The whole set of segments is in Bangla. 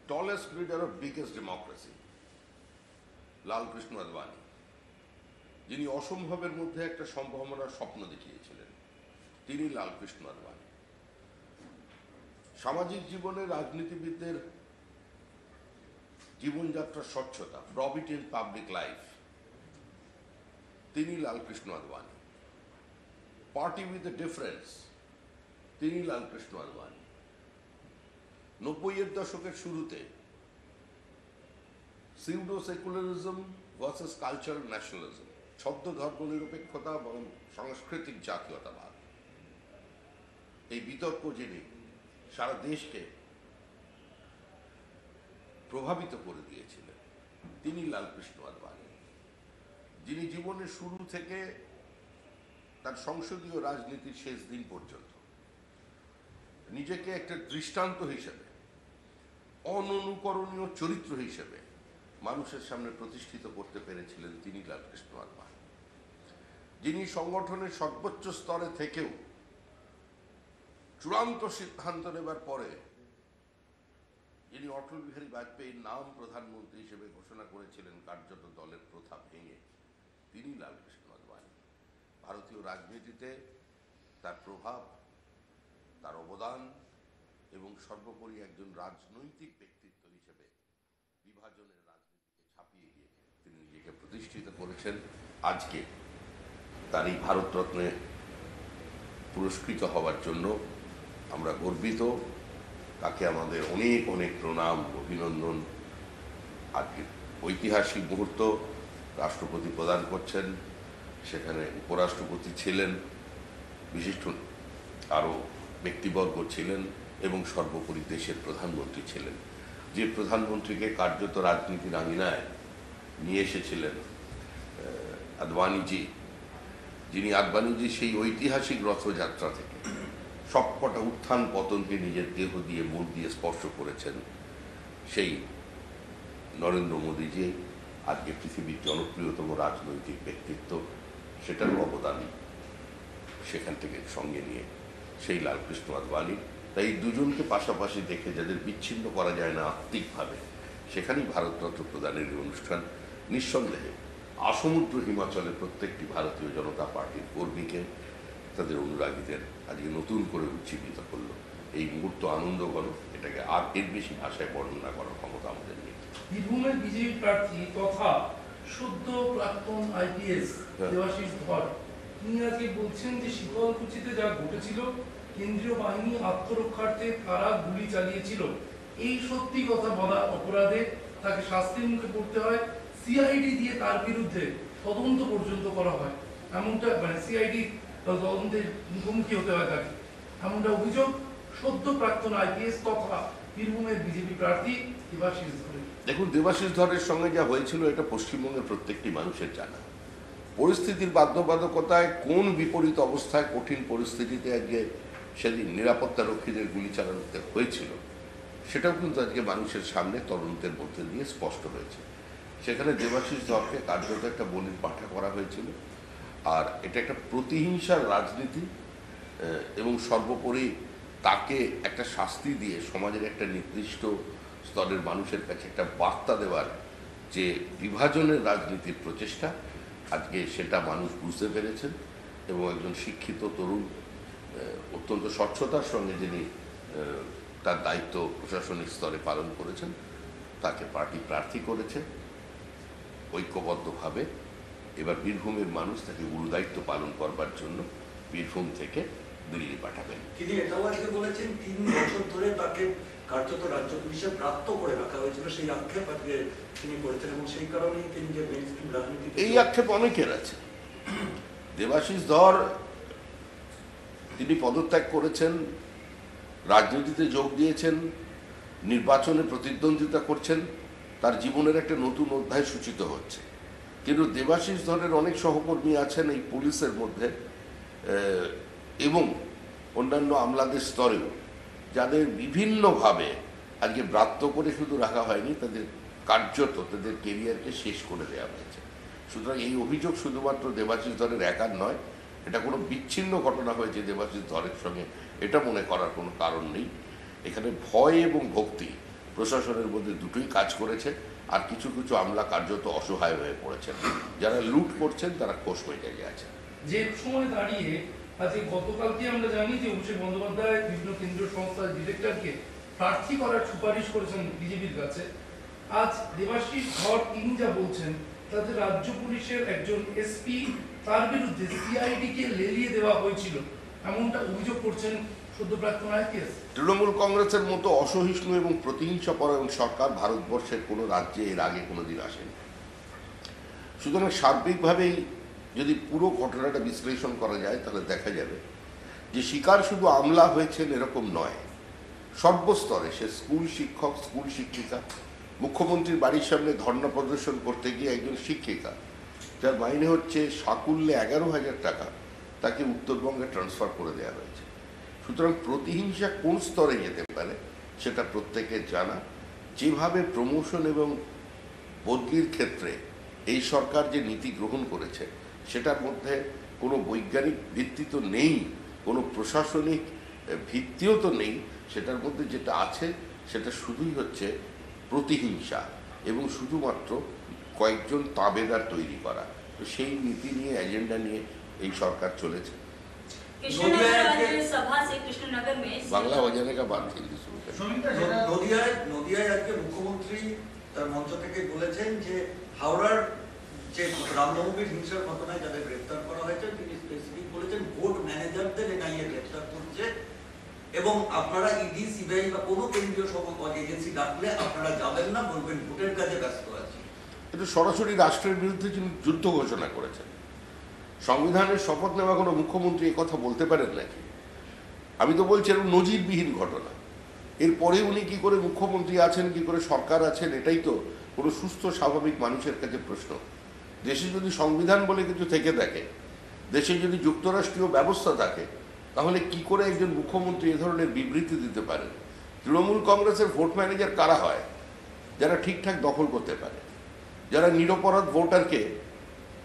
tallest leader of biggest democracy, Lalkrishna Advani, যিনি অসম্ভবের মধ্যে একটা সম্ভাবনার স্বপ্ন দেখিয়েছিলেন, তিনি লালকৃষ্ণ আদবানি। সামাজিক জীবনে রাজনীতিবিদদের জীবনযাত্রার স্বচ্ছতা, প্রবিটি ইন পাবলিক লাইফ, তিনি Lalkrishna Advani. Party with a difference, তিনি লালকৃষ্ণ আদবানি। 90-এর দশকের শুরুতে pseudo secularism versus cultural nationalism, ছদ্ম ধর্মনিরপেক্ষতা এবং সাংস্কৃতিক জাতীয়তাবাদ, এই বিতর্ক যিনি সারা দেশকে প্রভাবিত করে দিয়েছিলেন, তিনি লালকৃষ্ণ আদবানি, যিনি জীবনের শুরু থেকে তার সংসদীয় রাজনীতির শেষ দিন পর্যন্ত নিজেকে একটা দৃষ্টান্ত হিসেবে, অননুকরণীয় চরিত্র হিসেবে মানুষের সামনে প্রতিষ্ঠিত করতে পেরেছিলেন, তিনি লালকৃষ্ণ আদবানি, যিনি সংগঠনের সর্বোচ্চ স্তরে থেকেও চূড়ান্ত সিদ্ধান্ত নেবার পরে যিনি অটল বিহারী বাজপেয়ীর নাম প্রধানমন্ত্রী হিসেবে ঘোষণা করেছিলেন কার্যত দলের প্রথা ভেঙে, তিনি লালকৃষ্ণ আদবানি। ভারতীয় রাজনীতিতে তার প্রভাব, তার অবদান এবং সর্বোপরি একজন রাজনৈতিক ব্যক্তিত্ব হিসেবে বিভাজনের রাজনীতিকে ছাপিয়ে গিয়ে তিনি নিজেকে প্রতিষ্ঠিত করেছেন। আজকে তার এই ভারতরত্নে পুরস্কৃত হওয়ার জন্য আমরা গর্বিত। তাকে আমাদের অনেক অনেক প্রণাম, অভিনন্দন। আজকে ঐতিহাসিক মুহূর্ত, রাষ্ট্রপতি প্রদান করছেন, সেখানে উপরাষ্ট্রপতি ছিলেন, বিশিষ্ট আরও ব্যক্তিবর্গ ছিলেন এবং সর্বোপরি দেশের প্রধানমন্ত্রী ছিলেন, যে প্রধানমন্ত্রীকে কার্যত রাজনীতির আঙিনায় নিয়ে এসেছিলেন আদবানিজি, যিনি আদবানিজি সেই ঐতিহাসিক রথযাত্রা থেকে সবকটা উত্থান পতনকে নিজের দেহ দিয়ে, মন দিয়ে স্পর্শ করেছেন, সেই নরেন্দ্র মোদীজি আজকে পৃথিবীর জনপ্রিয়তম রাজনৈতিক ব্যক্তিত্ব, সেটার অবদান সেখান থেকে সঙ্গে নিয়ে সেই লালকৃষ্ণ আদবানি। তাই দুজনকে পাশাপাশি দেখে যাদের বিচ্ছিন্ন করা যায় না আত্মিকভাবে, সেখানেই ভারতরত্ন প্রদানের এই অনুষ্ঠান নিঃসন্দেহে আসমুদ্র হিমাচলের প্রত্যেকটি ভারতীয় জনতা পার্টির কর্মীকে, তাদের অনুরাগীদের আজকে নতুন করে উজ্জীবিত করলো। এই মুহূর্ত আনন্দঘন, এটাকে আর এর বেশি ভাষায় বর্ণনা করার ক্ষমতা আমাদের নেই। বীরভূমের বিজেপি প্রার্থী তথা সদ্য প্রাক্তন আইপিএস দেবাশিস ধর, তিনি আজকে বলছেন যে শীতলকুচিতে যা ঘটেছিল, কেন্দ্রীয় বাহিনী আত্মরক্ষার্থে কারা গুলি চালিয়েছিল, এই সত্যি কথা বলা অপরাধে তাকে শাস্তির মুখে পড়তে হয়। সিআইডি দিয়ে তার বিরুদ্ধে তদন্ত পর্যন্ত করা হয়, এমনটা সিআইডি তদন্তের মুখোমুখি হতে হয় তাকে, এমনটা অভিযোগ সদ্য প্রাক্তন আইপিএস তথা বীরভূমের বিজেপি প্রার্থী দেবাশিস ধরের। দেখুন, দেবাশিস ধরের সঙ্গে যা হয়েছিল এটা পশ্চিমবঙ্গের প্রত্যেকটি মানুষের জানা। পরিস্থিতির বাধ্যবাধকতায় কোন বিপরীত অবস্থায়, কঠিন পরিস্থিতিতে আজকে সেদিন নিরাপত্তা রক্ষীদের গুলি চালাতে হয়েছিল, সেটাও কিন্তু আজকে মানুষের সামনে তদন্তের মধ্যে দিয়ে স্পষ্ট হয়েছে। সেখানে দেবাশিস ধরকে কার্যত একটা বলির পাঠা করা হয়েছিল, আর এটা একটা প্রতিহিংসার রাজনীতি এবং সর্বোপরি তাকে একটা শাস্তি দিয়ে সমাজের একটা নির্দিষ্ট স্তরের মানুষের কাছে একটা বার্তা দেওয়ার যে বিভাজনের রাজনীতির প্রচেষ্টা, আজকে সেটা মানুষ বুঝতে পেরেছেন এবং একজন শিক্ষিত তরুণ অত্যন্ত স্বচ্ছতার সঙ্গে যিনি তার দায়িত্ব প্রশাসনিক স্তরে পালন করেছেন, তাকে পার্টি প্রার্থী করেছে ঐক্যবদ্ধভাবে। এবার বীরভূমের মানুষ তাকে গুরুদায়িত্ব পালন করবার জন্য বীরভূম থেকে দিল্লি পাঠাবেন। তিনি এটাও আজকে বলেছেন 3 বছর ধরে তাকে কার্যত রাজ্য পুলিশে প্রাপ্ত করে রাখা হয়েছিল, সেই আক্ষেপ আজকে তিনি করেছেন এবং সেই কারণেই তিনি যে মেইনস্ট্রিম রাজনীতি, এই আক্ষেপ অনেকের আছে। দেবাশিস ধর তিনি পদত্যাগ করেছেন, রাজনীতিতে যোগ দিয়েছেন, নির্বাচনে প্রতিদ্বন্দ্বিতা করছেন, তার জীবনের একটা নতুন অধ্যায় সূচিত হচ্ছে। কিন্তু দেবাশিস ধরের অনেক সহকর্মী আছেন এই পুলিশের মধ্যে এবং অন্যান্য আমলাদের স্তরেও, যাদের বিভিন্নভাবে আজকে ব্রাত্য করে শুধু রাখা হয়নি, তাদের কার্যত তাদের কেরিয়ারকে শেষ করে দেওয়া হয়েছে। সুতরাং এই অভিযোগ শুধুমাত্র দেবাশিস ধরের একার নয়, এটা কোনো বিচ্ছিন্ন ঘটনা হয়েছে দেবাশিস ধরের সঙ্গে, এটা মনে করার কোনো কারণ নেই। এখানে ভয় এবং ভক্তি প্রশাসনের মধ্যে দুটোই কাজ করেছে, আর কিছু কিছু আমলা কার্যত অসহায় হয়ে পড়েছেন। যারা লুট করছেন তারা খোশ মেজাজে আছে। যে সময় দাঁড়িয়ে আজকে গতকালকে আমরা জানি যে অভিষেক বন্দ্যোপাধ্যায় বিভিন্ন কেন্দ্রীয় সংস্থার ডিরেক্টরকে প্রার্থী করার সুপারিশ করেছেন বিজেপির কাছে। আজ দেবাশিস ধর তিনি যা বলছেন তাতে রাজ্য পুলিশের একজন এসপি তার বিরুদ্ধে সিআইডি কে লেলিয়ে দেওয়া হয়েছিল, এমনটা অভিযোগ করছেন সদ্য প্রাক্তন আইপিএস। তৃণমূল কংগ্রেসের মতো অসহিষ্ণু এবং প্রতিহিংসাপরায়ণ সরকার ভারতবর্ষের কোনো রাজ্যে এর আগে কোনোদিন আসেনি। সুতরাং সার্বিকভাবেই যদি পুরো ঘটনাটা বিশ্লেষণ করা যায় তাহলে দেখা যাবে যে শিকার শুধু আমলা হয়েছেন এরকম নয়, সর্বস্তরে, সে স্কুল শিক্ষক, স্কুল শিক্ষিকা, মুখ্যমন্ত্রীর বাড়ির সামনে ধর্ণা প্রদর্শন করতে গিয়ে একজন শিক্ষিকা যার মাইনে হচ্ছে সাকুল্যে 11,000 টাকা, তাকে উত্তরবঙ্গে ট্রান্সফার করে দেওয়া হয়েছে। সুতরাং প্রতিহিংসা কোন স্তরে যেতে পারে সেটা প্রত্যেকের জানা। যেভাবে প্রমোশন এবং বদলির ক্ষেত্রে এই সরকার যে নীতি গ্রহণ করেছে সেটার মধ্যে কোনো বৈজ্ঞানিক ভিত্তি তো নেই, কোনো প্রশাসনিক ভিত্তিও তো নেই। সেটার মধ্যে যেটা আছে সেটা শুধুই হচ্ছে প্রতিহিংসা এবং শুধুমাত্র কয়েকজন তাবেদার তৈরি করা। তো সেই নীতি নিয়ে, এজেন্ডা নিয়ে এই সরকার চলেছে। বাংলা বাজানে কা বাদ হিন্দি শুরু করে। নদিয়ায় আজকে মুখ্যমন্ত্রী তার মঞ্চ থেকে বলেছেন যে হাওড়ার যে রামনবমীর হিংসার ঘটনায় যাদের গ্রেফতার করা হয়েছে তিনি স্পেসিফিক বলেছেন ভোট ম্যানেজারদের এনআইএ গ্রেফতার করছে এবং আপনারা ইডি, সিবিআই বা কোনো কেন্দ্রীয় এজেন্সি ডাকলে আপনারা যাবেন না, বলবেন ভোটের কাজে ব্যস্ত আছি। এটা সরাসরি রাষ্ট্রের বিরুদ্ধে যিনি যুদ্ধ ঘোষণা করেছেন। সংবিধানের শপথ নেওয়া কোনো মুখ্যমন্ত্রী কথা বলতে পারেন নাকি? আমি তো বলছি এরকম নজিরবিহীন ঘটনা। এরপরে উনি কি করে মুখ্যমন্ত্রী আছেন, কি করে সরকার আছেন, এটাই তো কোনো সুস্থ স্বাভাবিক মানুষের কাছে প্রশ্ন। দেশে যদি সংবিধান বলে কিছু থেকে থাকে, দেশে যদি যুক্তরাষ্ট্রীয় ব্যবস্থা থাকে, তাহলে কি করে একজন মুখ্যমন্ত্রী এ ধরনের বিবৃতি দিতে পারেন? তৃণমূল কংগ্রেসের ভোট ম্যানেজার কারা হয়? যারা ঠিকঠাক দখল করতে পারে, যারা নিরপরাধ ভোটারকে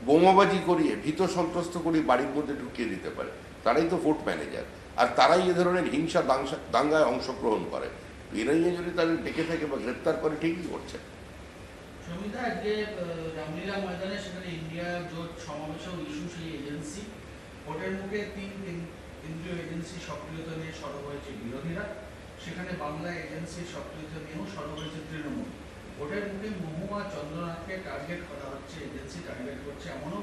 বোমাবাজি করিয়ে, ভীত সন্ত্রস্ত করিয়ে বাড়ির মধ্যে ঢুকিয়ে দিতে পারে, তারাই তো ভোট ম্যানেজার। আর তারাই এ ধরনের হিংসা দাঙ্গায় অংশগ্রহণ করে। এরাই যদি তাদের ডেকে থাকে বা গ্রেপ্তার করে, ঠিকই করছে। সমিতা, আজকে রামলীলা ময়দানে সেখানে ইন্ডিয়া জোট সমাবেশেও ইস্যু সেই এজেন্সি। ভোটের মুখে 3 কেন্দ্রীয় এজেন্সি সক্রিয়তা নিয়ে সরব হয়েছে বিরোধীরা, সেখানে বাংলা এজেন্সির সক্রিয়তা নিয়েও সরব হয়েছে তৃণমূল। ভোটের মুখে মহুয়া চন্দ্রনাথকে টার্গেট করা হচ্ছে, এজেন্সি টার্গেট করছে, এমনও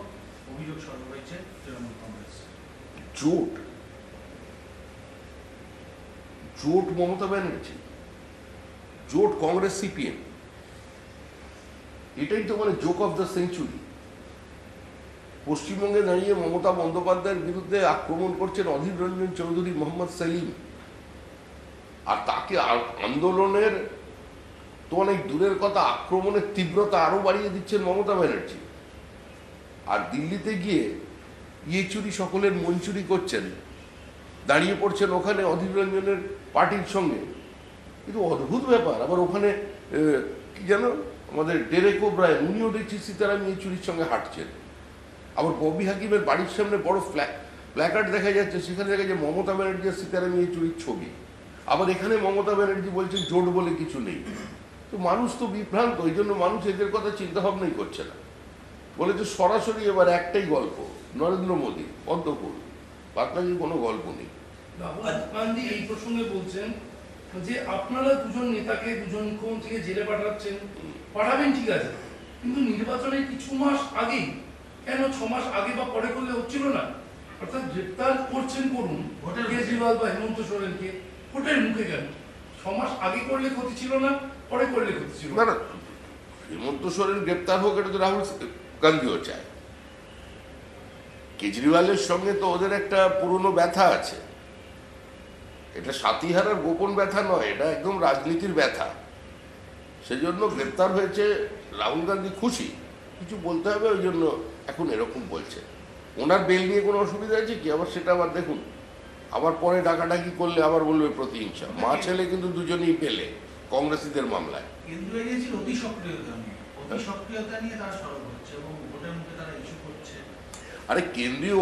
অভিযোগ সরব হয়েছে তৃণমূল কংগ্রেস। জোট জোট মমতা ব্যানার্জি, জোট কংগ্রেস সিপিএম, এটাই তো মানে জোক অফ দ্য সেঞ্চুরি। পশ্চিমবঙ্গে দাঁড়িয়ে মমতা বন্দ্যোপাধ্যায়ের বিরুদ্ধে আক্রমণ করছেন অধীর রঞ্জন চৌধুরী, মোহাম্মদ সেলিম, আর তাকে আন্দোলনের তো অনেক দূরের কথা, আক্রমণের তীব্রতা আরো বাড়িয়ে দিচ্ছেন মমতা ব্যানার্জি। আর দিল্লিতে গিয়ে ইয়ে চুরি সকলের মন চুরি করছেন, দাঁড়িয়ে পড়ছেন ওখানে অধীর রঞ্জনের পার্টির সঙ্গে। কিন্তু অদ্ভুত ব্যাপার, আবার ওখানে কি যেন আমাদের ডেরেক ওব্রায়েন, উনিও দেখছি সীতারাম ইয়েচুরির সঙ্গে হাঁটছেন। আবার ববি হাকিমের বাড়ির সামনে বড় প্ল্যাকার্ড দেখা যাচ্ছে, সেখানে দেখা যায় মমতা ব্যানার্জি আর সীতারাম ইয়েচুরির ছবি। আবার এখানে মমতা ব্যানার্জি বলছেন জোট বলে কিছু নেই। তো মানুষ তো বিভ্রান্ত, ওই জন্য মানুষ এদের কথা চিন্তা ভাবনাই করছে না। বলেছে সরাসরি এবার একটাই গল্প, নরেন্দ্র মোদী পদ্মফুল, বাকি কোনো গল্প নেই। রাহুল গান্ধী এই প্রসঙ্গে বলছেন যে আপনারা দুজন নেতাকে, দুজন মুখ্যমন্ত্রীকে জেলে পাঠাবেন ঠিক আছে, কিন্তু নির্বাচনের কিছু মাস আগেই কেন 6 মাস আগে বা পরে করলে হচ্ছিল না? অর্থাৎ গ্রেপ্তার করছেন, করুন কেজরিওয়াল বা হেমন্ত সোরেনকে, ভোটের মুখে কেন? 6 মাস আগে করলে ক্ষতি ছিল না, পরে করলে ক্ষতি ছিল না? হেমন্ত সোরেন গ্রেপ্তার হোক, এটা তো রাহুল গান্ধীও চায়। কেজরিওয়ালের সঙ্গে তো ওদের একটা পুরনো ব্যথা আছে। এটা সাতিহারার গোপন ব্যথা নয়, এটা একদম রাজনীতির ব্যথা। সেজন্য গ্রেপ্তার হয়েছে, রাহুল গান্ধী খুশি, কিছু বলতে হবে, ওই জন্য এখন এরকম বলছে। ওনার বেল নিয়ে কোনো অসুবিধা আছে কি? আবার সেটা আবার দেখুন, আবার পরে ডাকাডাকি করলে আবার বলবে প্রতিহিংসা। মা ছেলে কিন্তু দুজনেই পেলে কংগ্রেসীদের মামলায়। কেন্দ্রীয় এজেন্সির অতি সক্রিয়তা নিয়ে তারা সরব হচ্ছে এবং ভোটের মুখে তারা ইস্যু করছে। আরে কেন্দ্রীয়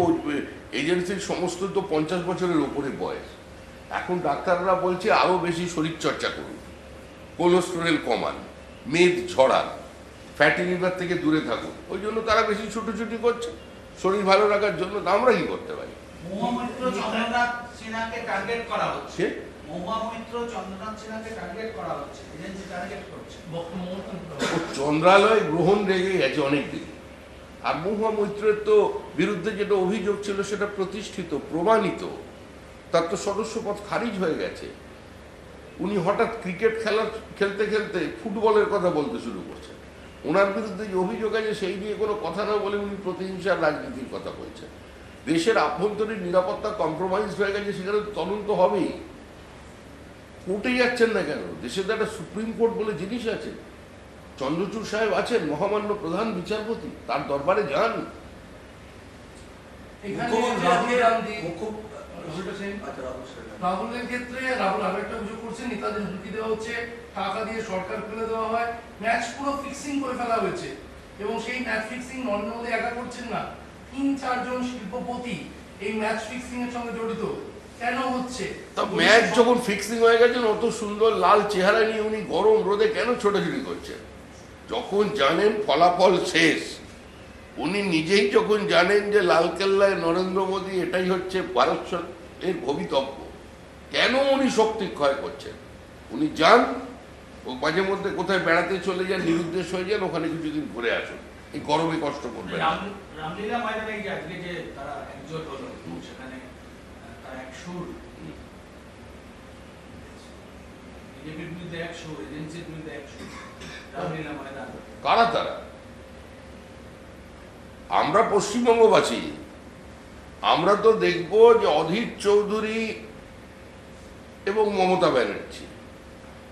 এজেন্সির সমস্ত তো 50 বছরের ওপরে বয়স। এখন ডাক্তাররা বলছে আরো বেশি শরীর চর্চা করুন, কোলেস্টেরল কমান, মেদ ঝরান, ফ্যাটি লিভার থেকে দূরে থাকুন। ওই জন্য তারা বেশি ছুটোছুটি করছে শরীর ভালো রাখার জন্য। তা আমরা কি করতে পারি? মহামৈত্র চন্দ্রনাথ সিনহাকে টার্গেট করা হচ্ছে। সে মহামৈত্র চন্দ্রনাথ সিনহাকে টার্গেট করা হচ্ছে, এজেন্সি টার্গেট করছে। ও চন্দ্রালয় গ্রহণ রেগে গেছে অনেকদিন। আর মহুয়া মৈত্রের তো বিরুদ্ধে যেটা অভিযোগ ছিল সেটা প্রতিষ্ঠিত, প্রমাণিত। তার তো সদস্যপদ খারিজ হয়ে গেছে। উনি হঠাৎ ক্রিকেট খেলতে খেলতে ফুটবলের কথা বলতে শুরু করছেন। ওনার বিরুদ্ধে যে অভিযোগ আছে সেই নিয়ে কোনো কথা না বলে উনি প্রতিহিংসার রাজনীতির কথা বলছেন। দেশের আভ্যন্তরীণ নিরাপত্তা কম্প্রোমাইজ হয়ে গেছে, সেখানে তদন্ত হবেই। কোর্টে যাচ্ছেন না কেন? দেশে তো একটা সুপ্রিম কোর্ট বলে জিনিস আছে। চন্দ্রচূড় সাহেব আছেন মহামান্য প্রধান বিচারপতি, তার দরবারে যান। এখানে মুখ্যমন্ত্রী রাহুলের ক্ষেত্রে রাহুল আরো একটা অভিযোগ করছে, নেতাদের হুমকি দেওয়া হচ্ছে, টাকা দিয়ে সরকার ফেলে দেওয়া হয়, ম্যাচ পুরো ফিক্সিং করে ফেলা হয়েছে। এবং সেই ম্যাচ ফিক্সিং নরেন্দ্র মোদী একা করছেন না, ৩-৪ জন শিল্পপতি এই ম্যাচ ফিক্সিং এর সঙ্গে জড়িত। কেন হচ্ছে? তা ম্যাচ যখন ফিক্সিং হয়ে গেছে, অত সুন্দর লাল চেহারা নিয়ে উনি গরম রোদে কেন ছোটাছুটি করছেন? যখন জানেন ফলাফল শেষ, উনি নিজেই যখন জানেন যে লালকেল্লায় নরেন্দ্র মোদী এটাই হচ্ছে ভারত এর ভবিতব্য, কেন উনি শক্তি ক্ষয় করছেন? উনি যান, ও মাঝে মধ্যে কোথায় বেড়াতে চলে যান, নিরুদ্দেশ হয়ে যান, ওখানে কিছুদিন ঘুরে আসুন, এই গরমে কষ্ট করবেন না। রামলীলা ময়দানে যে আজকে যে তারা একজোট হলো, সেখানে তারা এক সুর, বিজেপির বিরুদ্ধে এক সুর, এজেন্সির বিরুদ্ধে এক সুর, রামলীলা ময়দান। কারা তারা? আমরা পশ্চিমবঙ্গবাসী, আমরা তো দেখব যে অধীর চৌধুরী এবং মমতা ব্যানার্জি,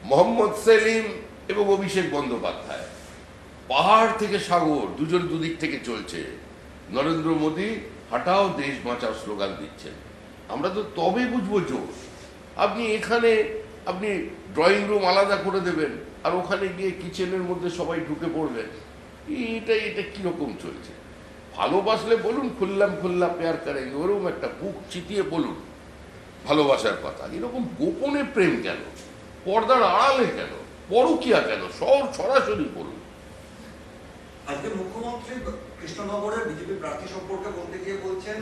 মোহাম্মদ সেলিম এবং অভিষেক বন্দ্যোপাধ্যায়, পাহাড় থেকে সাগর দুজন দুদিক থেকে চলছে। নরেন্দ্র মোদী হাঁটাও দেশ বাঁচাও স্লোগান দিচ্ছেন। আমরা তো তবে বুঝবো জোর। আপনি এখানে আপনি ড্রয়িং রুম আলাদা করে দেবেন, আর ওখানে গিয়ে কিচেনের মধ্যে সবাই ঢুকে পড়বেন। এটা কিরকম চলছে? ভালোবাসলে বলুন খুল্লাম প্যার করেন, ওরকম একটা বুক চিতিয়ে বলুন ভালোবাসার কথা। এরকম গোপনে প্রেম কেন? পর্দার আড়ালে কেন? পরকীয়া কেন? সরাসরি বলুন। আজকে মুখ্যমন্ত্রী কৃষ্ণনগরের বিজেপি প্রার্থী সম্পর্কে বলতে গিয়ে বলছেন,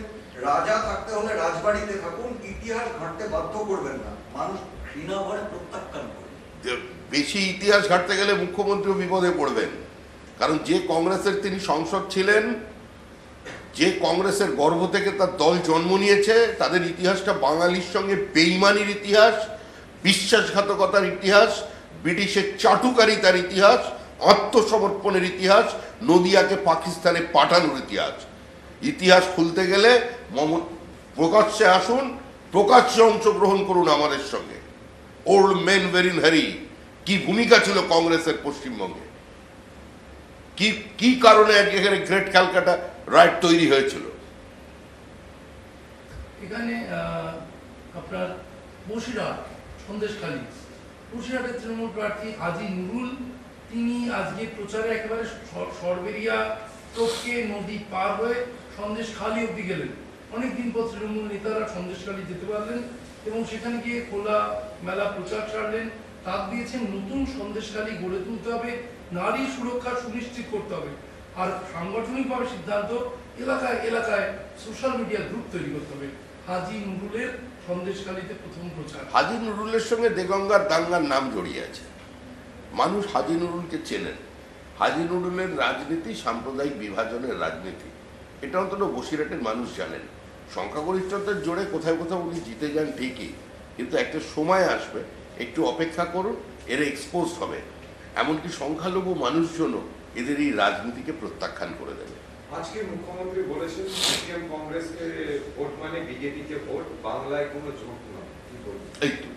রাজা থাকতে হলে রাজবাড়িতে থাকুন, ইতিহাস ঘাঁটতে বাধ্য করবেন না, মানুষ ঘৃণা ভরে প্রত্যাখ্যান করবে। বেশি ইতিহাস ঘাঁটতে গেলে মুখ্যমন্ত্রী বিপদে পড়বেন। কারণ যে কংগ্রেসের তিনি সংসদ ছিলেন, যে কংগ্রেসের গর্ভ থেকে তার দল জন্ম নিয়েছে, তাদের ইতিহাসটা বাঙালির সঙ্গে বেইমানির ইতিহাস, বিশ্বাসঘাতকতার ইতিহাস, ব্রিটিশের চাটুকারিতার ইতিহাস, আত্মসমর্পণের ইতিহাস, নদিয়াকে পাকিস্তানে পাঠানোর ইতিহাস। ইতিহাস খুলতে গেলে প্রকাশ্যে আসুন, প্রকাশ্যে অংশগ্রহণ করুন আমাদের সঙ্গে। Old men very in hurry, কি ভূমিকা ছিল কংগ্রেসের পশ্চিমবঙ্গে, কি কারণে এখানে গ্রেট ক্যালকাটা রাইট তৈরি হয়েছিল। এখানে আপনার বসিরহাট, বসিরহাটের তৃণমূল প্রার্থী হাজী নুরুল, তিনি আজকে প্রচারে একেবারে সরবেরিয়া টপকে নদী পার হয়ে সন্দেশখালী অব্দি গেলেন। অনেকদিন পর তৃণমূল নেতারা সন্দেশখালী যেতে পারলেন এবং সেখানে গিয়ে খোলা মেলা প্রচার ছাড়লেন। তাক দিয়েছেন নতুন সন্দেশখালী গড়ে তুলতে হবে, নারী সুরক্ষা সুনিশ্চিত করতে হবে, আর সাংগঠনিকভাবে সিদ্ধান্ত এলাকায় এলাকায় সোশ্যাল মিডিয়া গ্রুপ তৈরি করতে হবে। হাজী নুরুলের সন্দেশখালীতে প্রথম প্রচার। হাজী নুরুলের সঙ্গে দেগঙ্গার দাঙ্গার নাম জড়িয়ে আছে। মানুষ হাজী নুরুলকে চেনেন। হাজী নুরুলের রাজনীতি সাম্প্রদায়িক বিভাজনের রাজনীতি, এটা অন্তত বসিরহাটের মানুষ জানেন। সংখ্যাগরিষ্ঠতার জোরে কোথাও কোথাও উনি জিতে যান ঠিকই, কিন্তু একটা সময় আসবে, একটু অপেক্ষা করুন, এরা এক্সপোজ হবে। এমনকি সংখ্যালঘু মানুষজনও এদের এই রাজনীতিকে প্রত্যাখ্যান করে দেবে। আজকে মুখ্যমন্ত্রী বলেছেন সিপিএম কংগ্রেসকে ভোট মানে বিজেপিকে ভোট, বাংলায় কোনো জোট নয়। কি বলবেন? এই তো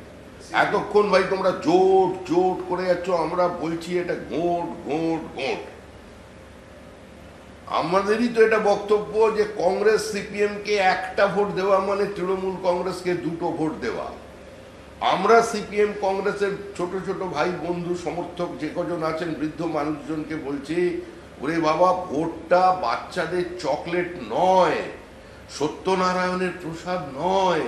এতক্ষণ ভাই তোমরা জোট জোট করে যাচ্ছ, আমরা বলছি এটা ঘোট ঘোট ঘোট। আমাদেরই তো এটা বক্তব্য যে কংগ্রেস সিপিএম কে একটা ভোট দেওয়া মানে তৃণমূল কংগ্রেসকে দুটো ভোট দেওয়া। আমরা সিপিএম কংগ্রেসের ছোট ছোট ভাই বন্ধু সমর্থক যে কজন আছেন, বৃদ্ধ মানুষজনকে বলছি, ওরে বাবা, ভোটটা বাচ্চাদের চকলেট নয়, সত্যনারায়ণের প্রসাদ নয়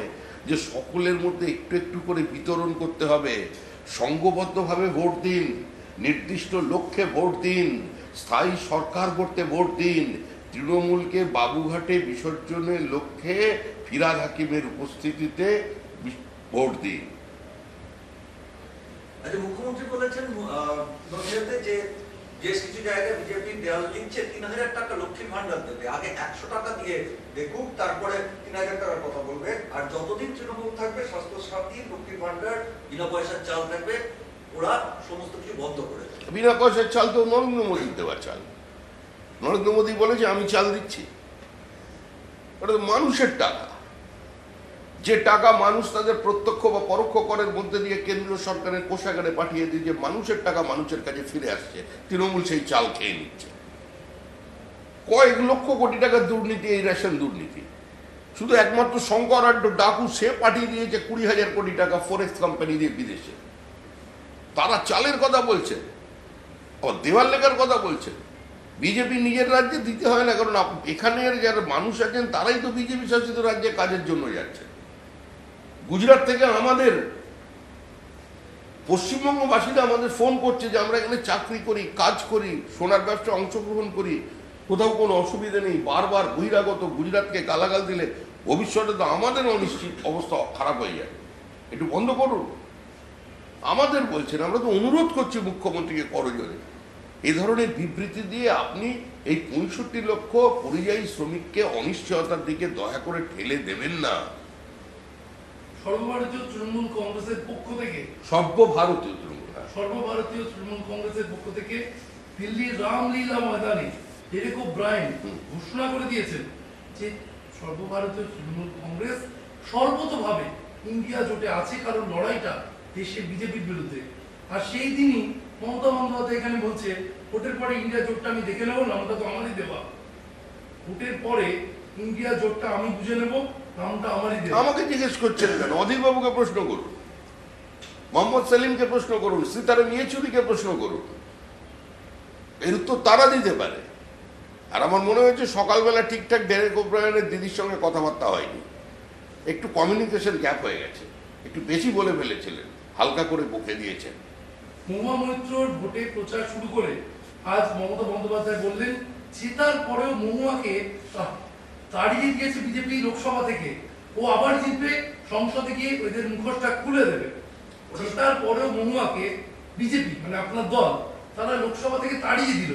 যে সকলের মধ্যে একটু একটু করে বিতরণ করতে হবে। সংঘবদ্ধভাবে ভোট দিন, নির্দিষ্ট লক্ষ্যে ভোট দিন, স্থায়ী সরকার করতে ভোট দিন, তৃণমূলকে বাবুঘাটে বিসর্জনের লক্ষ্যে ফিরহাদ হাকিমের উপস্থিতিতে ভোট দিন। আচ্ছা, মুখ্যমন্ত্রী বলেছেন নদিয়াতে যে বেশ কিছু জায়গায় বিজেপি দেওয়াল দিচ্ছে ৩,০০০ টাকা লক্ষ্মীর ভান্ডার দেবে, আগে ১০০ টাকা দিয়ে দেখুক, তারপরে ৩,০০০ টাকার কথা বলবে। আর যতদিন তৃণমূল থাকবে স্বাস্থ্য সাথী, লক্ষ্মীর ভান্ডার, বিনা পয়সার চাল থাকবে, ওরা সমস্ত কিছু বন্ধ করে দেবে। বিনা পয়সার চাল তো নরেন্দ্র মোদীর দেওয়া চাল। নরেন্দ্র মোদী বলেছে আমি চাল দিচ্ছি, ওটা তো মানুষের টাকা। যে টাকা মানুষ তাদের প্রত্যক্ষ বা পরোক্ষ করের মধ্যে দিয়ে কেন্দ্রীয় সরকারের কোষাগারে পাঠিয়ে দিয়ে, যে মানুষের টাকা মানুষের কাছে ফিরে আসছে, তৃণমূল সেই চাল খেয়ে নিচ্ছে। কয়েক লক্ষ কোটি টাকার দুর্নীতি এই রেশন দুর্নীতি। শুধু একমাত্র শঙ্কর আড্ড ডাকু সে পাঠিয়ে দিয়েছে ২০,০০০ কোটি টাকা ফরেক্স কোম্পানি দিয়ে বিদেশে। তারা চালের কথা বলছে, দেওয়াল লেখার কথা বলছে। বিজেপি নিজের রাজ্যে দিতে হয় না, কারণ এখানের যারা মানুষ আছেন তারাই তো বিজেপি শাসিত রাজ্যে কাজের জন্য যাচ্ছে। গুজরাট থেকে আমাদের পশ্চিমবঙ্গবাসীরা আমাদের ফোন করছে যে আমরা এখানে চাকরি করি, কাজ করি, সোনার ব্যবসায় অংশগ্রহণ করি, কোথাও কোনো অসুবিধা নেই। বারবার বহিরাগত গুজরাটকে গালাগাল দিলে ভবিষ্যতে তো আমাদের অনিশ্চিত অবস্থা খারাপ হয়ে যায়। একটু বন্ধ করুন। আমাদের বলছেন, আমরা তো অনুরোধ করছি মুখ্যমন্ত্রীকে করজোরে, এই ধরনের বিবৃতি দিয়ে আপনি এই ৬৫ লক্ষ পরিযায়ী শ্রমিককে অনিশ্চয়তার দিকে দয়া করে ঠেলে দেবেন না। সর্বভারতীয় তৃণমূল কংগ্রেসের পক্ষ থেকে সর্বভারতীয় তৃণমূল সর্বভারতীয় তৃণমূল কংগ্রেসের পক্ষ থেকে দিল্লির রামলীলা ময়দানে ডেরেক ওব্রায়েন ঘোষণা করে দিয়েছেন যে সর্বভারতীয় তৃণমূল কংগ্রেস সর্বতভাবে ইন্ডিয়া জোটে আছে, কারণ লড়াইটা দেশে বিজেপির বিরুদ্ধে। আর সেই দিনই মমতা বন্দ্যোপাধ্যায় এখানে বলছে ভোটের পরে ইন্ডিয়া জোটটা আমি দেখে নেবো, নামটা তো আমারই দেওয়া। ভোটের পরে ইন্ডিয়া জোটটা আমি বুঝে নেবো, নামটা আমারই দেওয়া। আমাকে জিজ্ঞেস করছেন কেন? অধীরবাবুকে প্রশ্ন করুন, মোহাম্মদ সেলিমকে প্রশ্ন করুন, সীতারাম ইয়েচুরিকে প্রশ্ন করুন, এর উত্তর তারা দিতে পারে। আর আমার মনে হয়েছে সকালবেলা ঠিকঠাক ডেরেক ওব্রায়েনের দিদির সঙ্গে কথাবার্তা হয়নি, একটু কমিউনিকেশন গ্যাপ হয়ে গেছে, একটু বেশি বলে ফেলেছিলেন, হালকা করে বকে দিয়েছেন। মহুয়া মৈত্রর ভোটে প্রচার শুরু করে আজ মমতা বন্দ্যোপাধ্যায় বললেন জেতার পরেও মহুয়াকে তাড়িয়ে দিয়েছে বিজেপি লোকসভা থেকে, ও আবার জিতবে, সংসদে গিয়ে ওদের মুখোশটা খুলে দেবে। জেতার পরেও মহুয়াকে বিজেপি মানে আপনার দল তারা লোকসভা থেকে তাড়িয়ে দিল,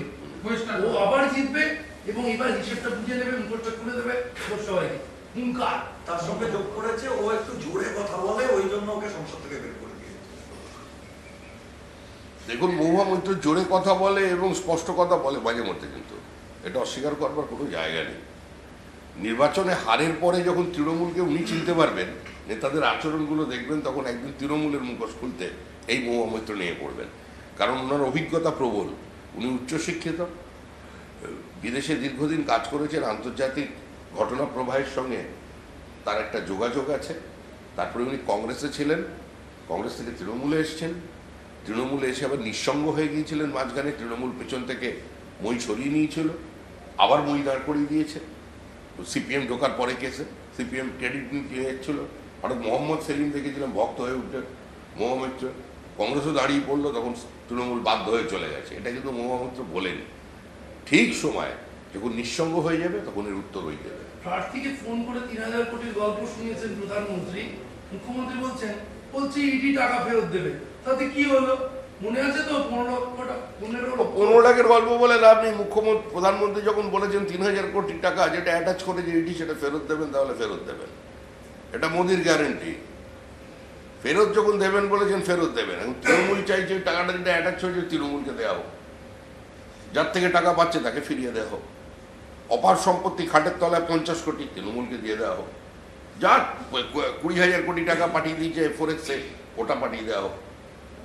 ও আবার জিতবে এবং এবার হিসেবটা বুঝে নেবে, মুখোশটা খুলে দেবে লোকসভায়। হুঙ্কার। তার সঙ্গে যোগ করেছে ও একটু জোরে কথা বলে, ওই জন্য ওকে সংসদ থেকে বের করে দিয়েছে। দেখুন, মহুয়া মৈত্র জোরে কথা বলে এবং স্পষ্ট কথা বলে মাঝে মধ্যে, কিন্তু এটা অস্বীকার করবার কোনো জায়গা নেই। নির্বাচনে হারের পরে যখন তৃণমূলকে উনি চিনতে পারবেন, নেতাদের আচরণগুলো দেখবেন, তখন একদিন তৃণমূলের মুখোশ খুলতে এই মহুয়া মৈত্র নিয়ে পড়বেন। কারণ ওনার অভিজ্ঞতা প্রবল, উনি উচ্চশিক্ষিত, বিদেশে দীর্ঘদিন কাজ করেছেন, আন্তর্জাতিক ঘটনা প্রবাহের সঙ্গে তার একটা যোগাযোগ আছে। তারপরে উনি কংগ্রেসে ছিলেন, কংগ্রেস থেকে তৃণমূলে এসছেন, তৃণমূলে এসে আবার নিঃসঙ্গ হয়ে গিয়েছিলেন মাঝখানে, তৃণমূল পেছন থেকে মই সরিয়ে নিয়েছিল, আবার মই দাঁড় করিয়ে দিয়েছে সিপিএম ঢোকার পরে কেসে। সিপিএম ক্রেডিট নিয়ে যাচ্ছিল, হঠাৎ মোহাম্মদ সেলিম দেখেছিলাম ভক্ত হয়ে উঠলেন মহুয়া মৈত্র, কংগ্রেসও দাঁড়িয়ে পড়লো, তখন তৃণমূল বাধ্য হয়ে চলে গেছে। এটা কিন্তু মহুয়া মৈত্র বলেন, ঠিক সময় যখন নিঃসঙ্গ হয়ে যাবে তখন এর উত্তর হয়ে যাবে। প্রার্থীকে ফোন করে ৩,০০০ কোটির গল্প শুনিয়েছেন প্রধানমন্ত্রী। মুখ্যমন্ত্রী বলছে ইডি টাকা ফেরত দেবে, তাতে কি হলো মনে আছে তো? ১৫ লাখের গল্প বলে লাভ নেই। মুখ্যমন্ত্রী প্রধানমন্ত্রী যখন বলেছেন ৩,০০০ কোটি টাকা যেটা অ্যাটাচ করে যে ইডি সেটা ফেরত দেবেন, তাহলে ফেরত দেবেন, এটা মোদির গ্যারেন্টি। ফেরত যখন দেবেন বলেছেন ফেরত দেবেন। এখন তৃণমূল চাইছে টাকাটা যেটা অ্যাটাচ হয়েছে তৃণমূলকে দেওয়া হোক, যার থেকে টাকা পাচ্ছে তাকে ফিরিয়ে দেওয়া হোক। অপার সম্পত্তি খাটের তলায় ৫০ কোটি তৃণমূলকে দিয়ে দেওয়া হোক। যার ২০,০০০ কোটি টাকা পাঠিয়ে দিয়েছে ফরেক্সে, ওটা পাঠিয়ে দেওয়া হোক।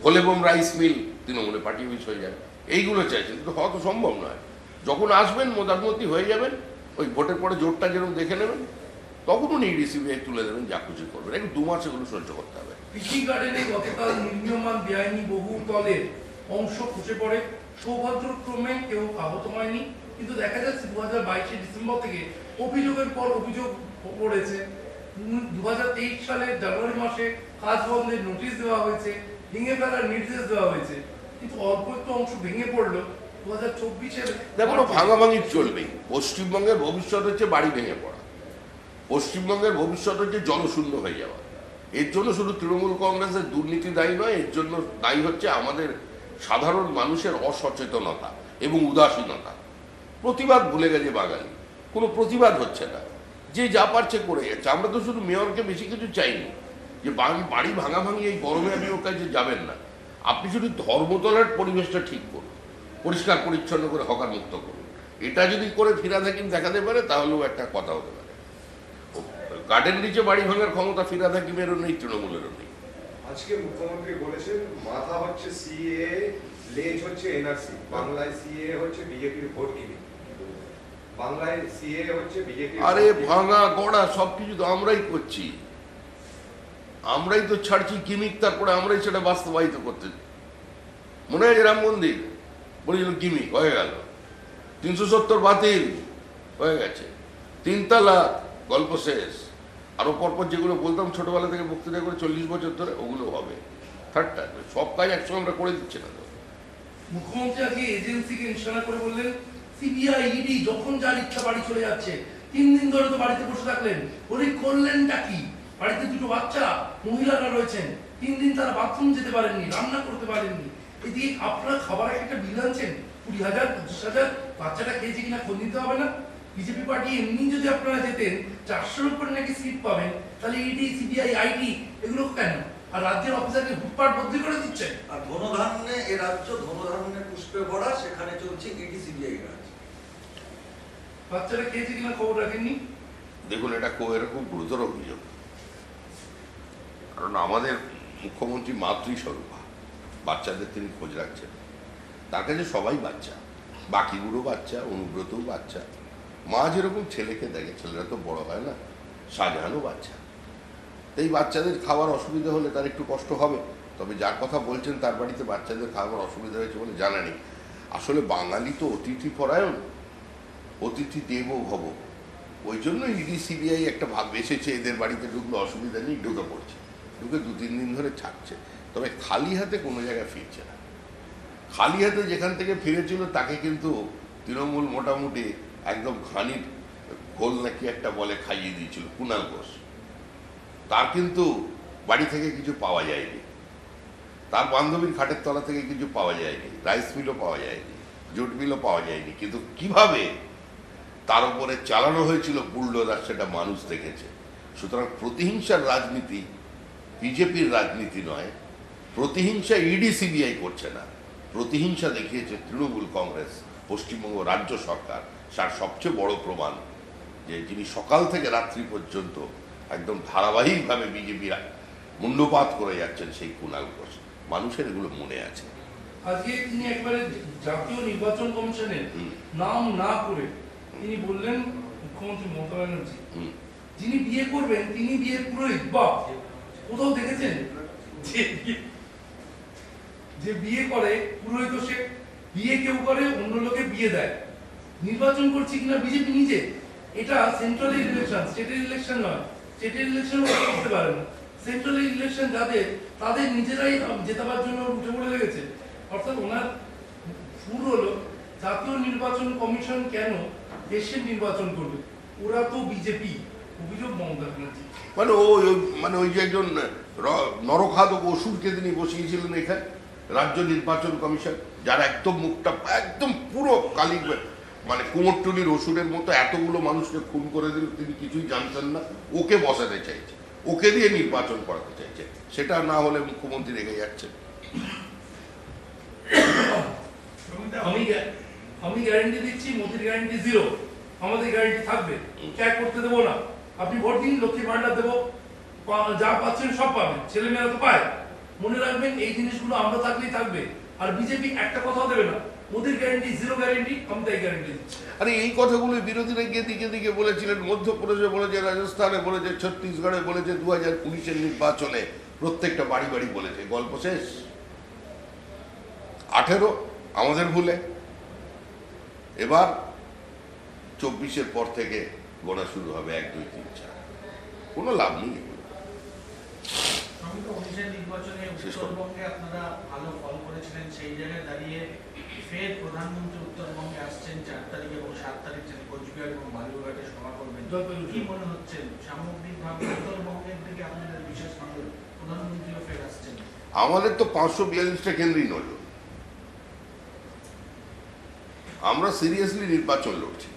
ভোলেবম রাইস মিল তৃণমূলে পার্টি অফিস হয়ে যাবে, এইগুলো চাইছেন, কিন্তু হওয়া তো সম্ভব নয়। যখন আসবেন প্রধানমন্ত্রী হয়ে যাবেন, ওই ভোটের পরে জোটটা যেরকম দেখে নেবেন, তখন উনি ডিসিবিআই তুলে দেবেন, যা খুশি করবেন। একটু ২ মাস এগুলো সহ্য করতে হবে। পিসি গার্ডেনে গতকাল নির্মীয়মান বেআইনি বহু তলের অংশ খসে পড়ে, সৌভাগ্যক্রমে কেউ আহত হয়নি, কিন্তু দেখা যাচ্ছে ২০২২ ডিসেম্বর থেকে অভিযোগের পর অভিযোগ পড়েছে। ২০২৩ সালের জানুয়ারি মাসে কাজ বন্ধের নোটিশ দেওয়া হয়েছে, ভেঙে ফেলার নির্দেশ দেওয়া হয়েছে, কিন্তু অল্প একটু অংশ ভেঙে পড়লো 2024-এর। দেখো ভাঙাভাঙি চলবেই। পশ্চিমবঙ্গের ভবিষ্যৎ হচ্ছে বাড়ি ভেঙে পড়া, পশ্চিমবঙ্গের ভবিষ্যৎ হচ্ছে জনশূন্য হয়ে যাওয়া। এর জন্য শুধু তৃণমূল কংগ্রেসের দুর্নীতি দায়ী নয়, এর জন্য দায়ী হচ্ছে আমাদের সাধারণ মানুষের অসচেতনতা এবং উদাসীনতা। প্রতিবাদ ভুলে গেছে বাঙালি, কোনো প্রতিবাদ হচ্ছে না, যে যা পারছে করে যাচ্ছে। আমরা তো শুধু মেয়রকে বেশি কিছু চাইনি, যে বাড়ি ভাঙাভাঙি এই গরমে আপনি ওর কাছে যাবেন না। আপনি শুধু ধর্মতলার পরিবেশটা ঠিক করুন, পরিষ্কার পরিচ্ছন্ন করে হকার মুক্ত করুন। এটা যদি করে ফিরাদ হাকিম দেখাতে পারে তাহলেও একটা কথা হতে পারে। গার্ডেন নিচে বাড়ি ভাঙার ক্ষমতা ফিরাদ হাকিমেরও নেই, তৃণমূলেরও নেই। আজকে মুখ্যমন্ত্রী বলেছেন মাথা হচ্ছে সিএ, লেজ হচ্ছে এনআরসি। বাংলায় সিএ হচ্ছে বিজেপির ভোট কিনে, বাংলায় সিএ হচ্ছে বিজেপি। আরে ভাঙা গড়া সবকিছু তো আমরাই করছি, আমরাই তো ছাড়ছি কিমিক, তারপরে আমরাই সেটা বাস্তবায়িত করতে। মনে হয় রাম মন্দির বলেছিল কিমিক হয়ে গেল, 370 বাতিল হয়ে গেছে, 3 তালাক গল্প শেষ। আরো পরপর যেগুলো বলতাম ছোটবেলা থেকে বক্তৃতা করে 40 বছর ধরে, ওগুলো হবে। থার্ড টাইম সব কাজ একসঙ্গে আমরা করে দিচ্ছি না তো। মুখ্যমন্ত্রী আজকে এজেন্সিকে নিশানা করে বললেন সিবিআই ইডি যখন যার ইচ্ছা বাড়ি চলে যাচ্ছে। 3 দিন ধরে তো বাড়িতে বসে থাকলেন, বলি করলেনটা কি? বাড়িতে 2টো বাচ্চা মহিলারা রয়েছেন, 3 দিন তারা বাথরুম যেতে পারেননি, রান্না করতে পারেননি। এদিকে আপনারা খাবারের একটা বিল আনছেন 20,000 25,000, বাচ্চাটা খেয়েছে কিনা খোঁজ নিতে হবে না? বিজেপি পার্টি এমনি যদি আপনারা যেতেন 400-র উপরে নাকি সিট পাবেন, তাহলে ইডি সিবিআই আইটি এগুলো কেন? আর রাজ্যের অফিসারকে ভুটপাট বদলি করে দিচ্ছেন। আর ধনধান্যে এ রাজ্য ধনধান্যে পুষ্পে ভরা, সেখানে চলছে ইডি সিবিআই রাজ। বাচ্চারা খেয়েছে কিনা খবর রাখেননি। দেখুন, এটা এরকম গুরুতর অভিযোগ, কারণ আমাদের মুখ্যমন্ত্রী মাতৃস্বরূপা, বাচ্চাদের তিনি খোঁজ রাখছেন। তার কাছে সবাই বাচ্চা, বাকিগুলো বাচ্চা, অনুব্রতও বাচ্চা। মা যেরকম ছেলেকে দেখে, ছেলেরা তো বড় হয় না, শাহজাহানও বাচ্চা। এই বাচ্চাদের খাওয়ার অসুবিধা হলে তার একটু কষ্ট হবে, তবে যার কথা বলছেন তার বাড়িতে বাচ্চাদের খাওয়ার অসুবিধা হয়েছে বলে জানা নেই। আসলে বাঙালি তো অতিথি পরায়ণ, অতিথি দেবো ভব। ওই জন্য ইডি সিবিআই একটা ভাব এসেছে, এদের বাড়িতে ঢুকলে অসুবিধা নেই, ঢুকে পড়ছে, ঢুকে 2-3 দিন ধরে ছাড়ছে। তবে খালি হাতে কোনো জায়গায় ফিরছে না। খালি হাতে যেখান থেকে ফিরেছিল তাকে কিন্তু তৃণমূল মোটামুটি একদম ঘানির ঘোল নাকি একটা বলে খাইয়ে দিয়েছিল, কুণাল ঘোষ। তার কিন্তু বাড়ি থেকে কিছু পাওয়া যায়নি, তার বান্ধবীর খাটের তলা থেকে কিছু পাওয়া যায়নি, রাইস মিলও পাওয়া যায়নি, জুট মিলও পাওয়া যায়নি। কিন্তু কিভাবে তার উপরে চালানো হয়েছিল বুলডোজার, সেটা মানুষ দেখেছে। সুতরাং প্রতিহিংসার রাজনীতি বিজেপির রাজনীতি নয়, প্রতিহিংসা ইডি সিবিআই করছে না, প্রতিহিংসা দেখিয়েছে তৃণমূল কংগ্রেস, পশ্চিমবঙ্গ রাজ্য সরকার। তার সবচেয়ে বড় প্রমাণ যে যিনি সকাল থেকে রাত্রি পর্যন্ত একদম ধারাবাহিকভাবে বিজেপির মুন্ডপাত করে যাচ্ছেন, সেই কুণাল ঘোষ। মানুষের এগুলো মনে আছে। আজকে তিনি একবারে জাতীয় নির্বাচন কমিশনের নাম না করে তিনি বললেন, মুখ্যমন্ত্রী মমতা ব্যানার্জি, যিনি বিয়ে করবেন তিনি বিয়ের পুরোহিত। বাহ, কোথাও দেখেছেন যে বিয়ে করে পুরোহিত? সে বিয়ে কেউ করে, অন্য লোকে বিয়ে দেয়। নির্বাচন করছে কিনা বিজেপি নিজে। এটা সেন্ট্রাল ইলেকশন, স্টেটের ইলেকশন নয়। স্টেটের ইলেকশন করতে পারে না, সেন্ট্রাল ইলেকশন যাদের, তাদের নিজেরাই জেতাবার জন্য উঠে পড়ে লেগেছে। অর্থাৎ ওনার সুর হলো জাতীয় নির্বাচন কমিশন কেন দেশের নির্বাচন করবে, ওরা তো বিজেপি। অভিযোগ মমতা ব্যানার্জি। মানে ওই যে একজন নরখাদক অসুরকে তিনি বসিয়েছিলেন এখানে রাজ্য নির্বাচন কমিশন, যার একদম মুখটা একদম পুরো কালি, মানে কুমোরটুলির অসুরের মতো এতগুলো মানুষকে খুন করে দিল, তিনি কিছুই জানতেন না। ওকে বসাতে চাইছে, ওকে দিয়ে নির্বাচন করাতে চাইছে। সেটা না হলে মুখ্যমন্ত্রী রেগে যাচ্ছে। আমি গ্যারান্টি দিচ্ছি, মোদির গ্যারান্টি 0, আমাদের গ্যারান্টি থাকবে। ত্যাগ করতে দেবো না। আপনি ভোট দিন, লক্ষ্মী ভান্ডার দেবো, যা পাচ্ছেন সব পাবেন, ছেলেমেয়েরা তো পায়। মনে রাখবেন এই জিনিসগুলো আমরা থাকলেই থাকবে। আর বিজেপি একটা কথাও দেবে না। মোদির গ্যারান্টি 0 গ্যারান্টি, আমি তাই গ্যারান্টি দিচ্ছি। আরে এই কথাগুলো বিরোধীরা গিয়ে দিকে দিকে বলেছিলেন, মধ্যপ্রদেশে বলেছে, রাজস্থানে বলেছে, ছত্তিশগড়ে বলেছে, 2019-এর নির্বাচনে প্রত্যেকটা বাড়ি বাড়ি বলেছে। গল্প শেষ। 18 আমাদের ভুলে, এবার 24-এর পর থেকে গোনা শুরু হবে 1, 2, 3, 4। কোনো লাভ নেই এগুলো। সঙ্গে তো 19-এর নির্বাচনে শেষ করো। উত্তরবঙ্গে আপনারা ভালো ফল করেছিলেন, সেই জায়গায় দাঁড়িয়ে ফের প্রধানমন্ত্রী উত্তরবঙ্গে আসছেন 4 তারিখ এবং 7 তারিখ তিনি কোচবিহার এবং বালুরঘাটে সভা করবেন। কি মনে হচ্ছে সামগ্রিকভাবে উত্তরবঙ্গের দিকে আপনাদের বিশেষ নজর, প্রধানমন্ত্রীও ফের আসছেন? আমাদের তো 542টা কেন্দ্রই নজর, আমরা সিরিয়াসলি নির্বাচন লড়ছি।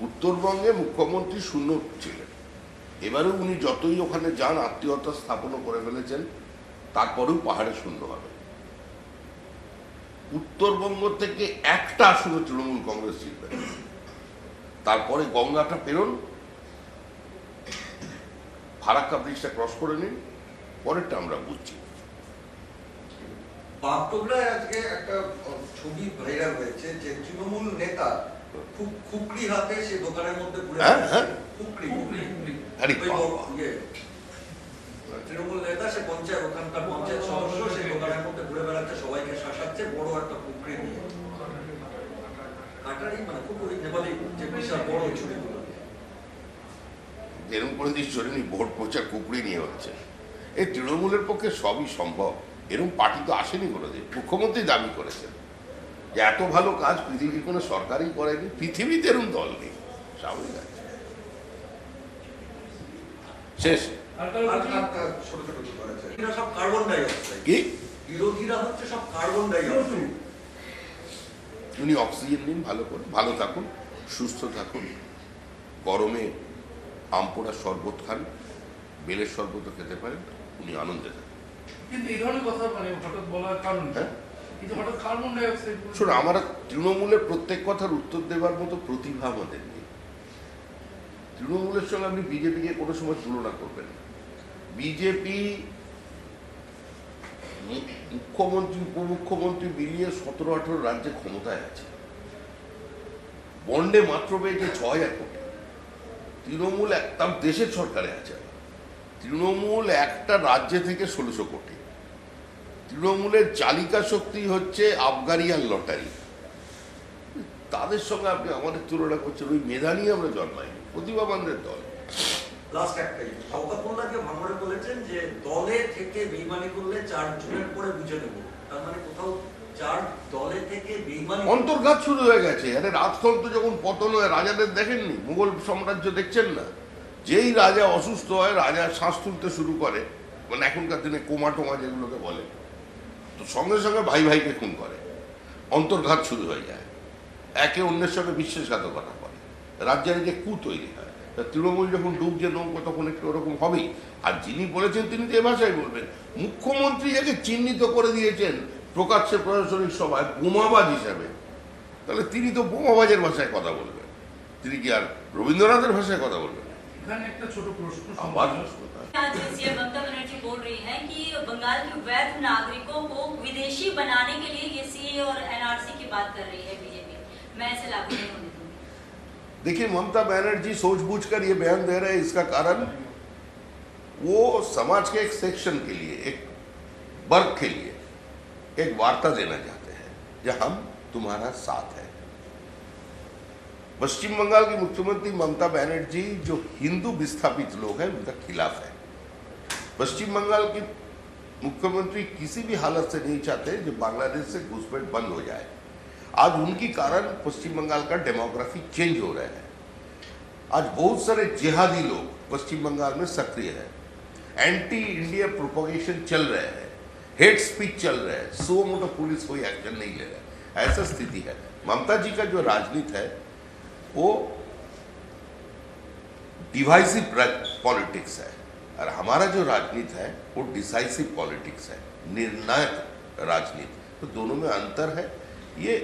উত্তরবঙ্গে মুখ্যমন্ত্রী শূন্য ছিলেন, এবারে উনি যতই ওখানে যান আত্মীয়তা স্থাপনও করে ফেলেছেন, তারপরেও পাহাড়ে শূন্য হবে। উত্তরবঙ্গ থেকে একটা আসনে তৃণমূল কংগ্রেস জিতবে, তারপরে গঙ্গাটা পেরোন, ফারাক্কা ব্রিজটা ক্রস করে নিন, পরেরটা আমরা বুঝছি। বাগডোগরায় আজকে একটা ছবি ভাইরাল হয়েছে যে তৃণমূল নেতা খুকরি হাতে সে দোকানের মধ্যে ঘুরে হ্যাঁ, বেড়াচ্ছে। হ্যাঁ। খুকরি আরে ওই বাবা। তৃণমূল নেতা সে পঞ্চায়েত, ওখানকার পঞ্চায়েত সদস্য, সে দোকানের মধ্যে ঘুরে বেড়াচ্ছে, সবাইকে শাসাচ্ছে বড় একটা খুকরি নিয়ে। কাটারি মানে খুব ওই নেপালি যে বিশাল বড় ছবিগুলো। এরকম করে দিস চলেনি, ভোট প্রচার কুকুরি নিয়ে হচ্ছে। এই তৃণমূলের পক্ষে সবই সম্ভব, এরকম পার্টি তো আসেনি কোনোদিন। মুখ্যমন্ত্রী দাবি করেছেন যে এত ভালো কাজ পৃথিবীর কোনো সরকারই করেনি, পৃথিবীতে এরকম দল নেই। স্বাভাবিক আছে। শেষ। আর কারো আর কিছু? ছোট ছোট দুটো আছে, এরা সব কার্বন ডাই অক্সাইড। কি বিরোধীরা হচ্ছে সব কার্বন ডাই অক্সাইড। উনি অক্সিজেন নিন ভালো করে, ভালো থাকুন, সুস্থ থাকুন। গরমে আম পোড়া শরবত খান, বেলের শরবতও খেতে পারেন, উনি আনন্দে থাকুন। কিন্তু এই ধরনের কথা মানে হঠাৎ বলার কারণ কি? হ্যাঁ? কিন্তু হঠাৎ কার্বন ডাই অক্সাইড শোনো, আমরা তৃণমূলের প্রত্যেক কথার উত্তর দেওয়ার মতো প্রতিভা আমাদের নেই। তৃণমূলের সঙ্গে আপনি বিজেপিকে কোনো সময় তুলনা করবেন না। বিজেপি মুখ্যমন্ত্রী উপমুখ্যমন্ত্রী মিলিয়ে 17-18 রাজ্যে ক্ষমতায় আছে, বন্ডে মাত্র পেয়েছে 6,000 কোটি। তৃণমূল একটা দেশের সরকারে আছে, তৃণমূল একটা রাজ্যে থেকে 1600 কোটি। তৃণমূলের চালিকা শক্তি হচ্ছে আবগারি আর লটারি। তাদের সঙ্গে আপনি আমাদের তুলনা করছেন, ওই মেধা নিয়ে আমরা জন্মাইনি, প্রতিভাবানদের দল। লাস্ট একটাই, শওকত মোল্লাকে ভাঙড়ে বলেছেন যে দলে থেকে বেইমানি করলে 4 জনের পরে বুঝে নেব। তার মানে কোথাও 4 দলে থেকে বেইমানি অন্তর্ঘাত শুরু হয়ে গেছে। আরে রাজতন্ত্র যখন পতন হয়, রাজাদের দেখেননি? মুঘল সাম্রাজ্য দেখছেন না? যেই রাজা অসুস্থ হয়, রাজা শ্বাস তুলতে শুরু করে, মানে এখনকার দিনে কোমা টোমা যেগুলোকে বলে, তো সঙ্গে সঙ্গে ভাই ভাইকে খুন করে, অন্তর্ঘাত শুরু হয়ে যায়, একে অন্যের সঙ্গে বিশ্বাসঘাতকতা করে, রাজ্যের যে কু তৈরি হয়। তা তৃণমূল যখন ডুবছে নৌকো, তখন একটু ওরকম হবেই। আর যিনি বলেছেন তিনি তো এ ভাষায় বলবেন। মুখ্যমন্ত্রী যাকে চিহ্নিত করে দিয়েছেন প্রকাশ্যে প্রশাসনিক সভায় বোমাবাজ হিসাবে, তাহলে তিনি তো বোমাবাজের ভাষায় কথা বলবেন, তিনি কি আর রবীন্দ্রনাথের ভাষায় কথা বলবেন? এখানে একটা ছোট প্রশ্ন আবার आज सीएम ममता बनर्जी बोल रही हैं कि बंगाल के वैध नागरिकों को विदेशी बनाने के लिए ये सीए और एनआरसी की बात कर रही है बीजेपी। मैं इसे लागू नहीं होने दूंगी। देखिए, ममता बनर्जी सूझबूझकर ये बयान दे रहे हैं, इसका कारण वो समाज के एक सेक्शन के लिए, एक वर्ग के लिए एक वार्ता देना चाहते हैं कि हम तुम्हारा साथ है। पश्चिम बंगाल की मुख्यमंत्री ममता बनर्जी जो हिंदू विस्थापित लोग हैं उनका खिलाफ है। पश्चिम बंगाल की मुख्यमंत्री किसी भी हालत से नहीं चाहते जो बांग्लादेश से घुसपैठ बंद हो जाए। आज उनकी कारण पश्चिम बंगाल का डेमोग्राफी चेंज हो रहा है। आज बहुत सारे जिहादी लोग पश्चिम बंगाल में सक्रिय है, एंटी इंडिया प्रोपोगेशन चल रहे हैं, हेट स्पीच चल रहे हैं, सो मोटो पुलिस कोई एक्शन नहीं ले रहा है, ऐसा स्थिति है। ममता जी का जो राजनीति है वो डिवाइसिव पॉलिटिक्स है, और हमारा जो राजनीति है वो डिसाइसिव पॉलिटिक्स है, निर्णायक राजनीति। तो दोनों में अंतर है। ये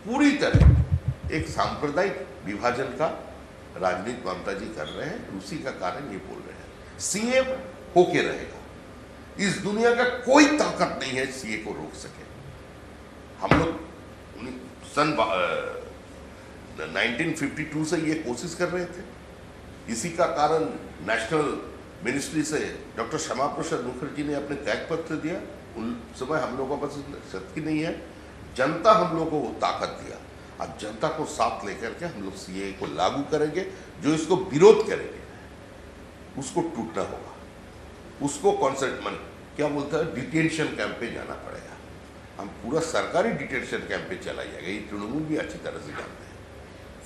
पूरी तरह एक सांप्रदायिक विभाजन का राजनीति ममता जी कर रहे हैं, उसी का कारण ये बोल रहे हैं। सीए होके रहेगा, इस दुनिया का कोई ताकत नहीं है सीए को रोक सके। हम लोग सन 1952 से ये कोशिश कर रहे थे, इसी का कारण नेशनल मिनिस्ट्री से डॉक्टर श्यामा प्रसाद मुखर्जी ने अपने त्याग पत्र दिया। उन समय हम लोगों के पास शक्ति नहीं है, जनता हम लोगों को वो ताकत दिया। अब जनता को साथ लेकर के हम लोग सीए को लागू करेंगे। जो इसको विरोध करेंगे उसको टूटना होगा। उसको कॉन्सेंट मन क्या बोलता है डिटेंशन कैंप पे जाना पड़ेगा। हम पूरा सरकारी डिटेंशन कैंप पे चला जाएगा, ये तृणमूल भी अच्छी तरह से जानते हैं।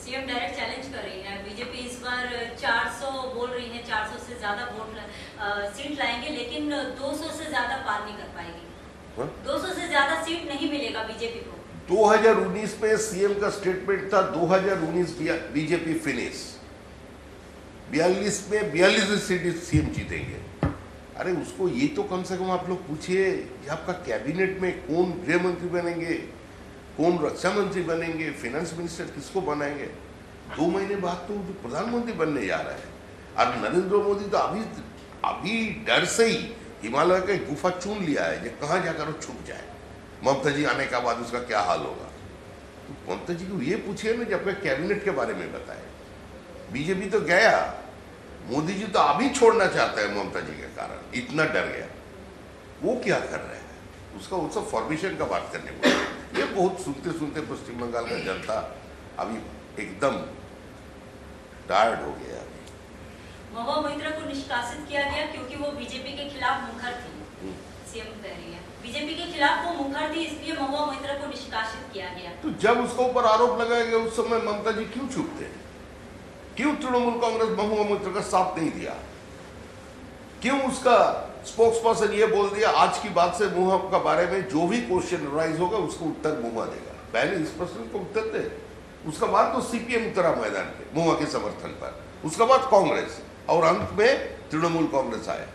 सीएम डायरेक्ट चैलेंज कर रही है, बीजेपी इस बार 400 बोल रही है, 400 से ज्यादा सीट लाएंगे, लेकिन 200 से ज्यादा पार नहीं कर पाएगी। हाँ? 200 से ज्यादा सीट नहीं मिलेगा बीजेपी को। 2019 में सीएम का स्टेटमेंट था 2019 बीजेपी फिनिश, 42 में 42 सीट सीएम जीतेंगे। अरे उसको ये तो कम से कम आप लोग पूछिए कि आपका कैबिनेट में कौन गृह मंत्री बनेंगे, कौन रक्षा मंत्री बनेंगे, फाइनेंस मिनिस्टर किसको बनाएंगे। 2 महीने बाद तो जो प्रधानमंत्री बनने जा रहा है, और नरेंद्र मोदी तो अभी डर से ही हिमालय का एक गुफा चुन लिया है, जो कहाँ जाकर वो छुप जाए। ममता जी आने के बाद उसका क्या हाल होगा। तो ममता जी को ये पूछिए ना, जब अपने कैबिनेट के बारे में बताए। बीजेपी तो गया, मोदी जी तो अभी छोड़ना चाहते हैं ममता जी के कारण, इतना डर गया। वो क्या कर रहे हैं, उसका फॉर्मेशन का बात करने को। ये बहुत सुनते सुनते पश्चिम बंगाल का जनता अभी एकदम टायर्ड हो गया। महुआ मोइत्रा को निष्कासित किया गया क्योंकि वो बीजेपी के खिलाफ मुखर थी। सीएम कह रही है बीजेपी के खिलाफ वो मुखर थी, इसलिए महुआ मोइत्रा को निष्कासित किया गया। तो जब उसके ऊपर आरोप लगाया गया उस समय ममता जी क्यों चुप थे? क्यों तृणमूल कांग्रेस महुआ मोइत्रा का साथ नहीं दिया? क्यों उसका स्पोक्स पर्सन ये बोल दिया आज की बात से महुआ के बारे में जो भी क्वेश्चन राइज होगा उसको उत्तर महुआ देगा? पहले इस प्रश्न को उत्तर दे। उसके बाद तो सीपीएम उतरा मैदान पे महुआ के समर्थन पर, उसके बाद कांग्रेस, और अंत में तृणमूल कांग्रेस आया।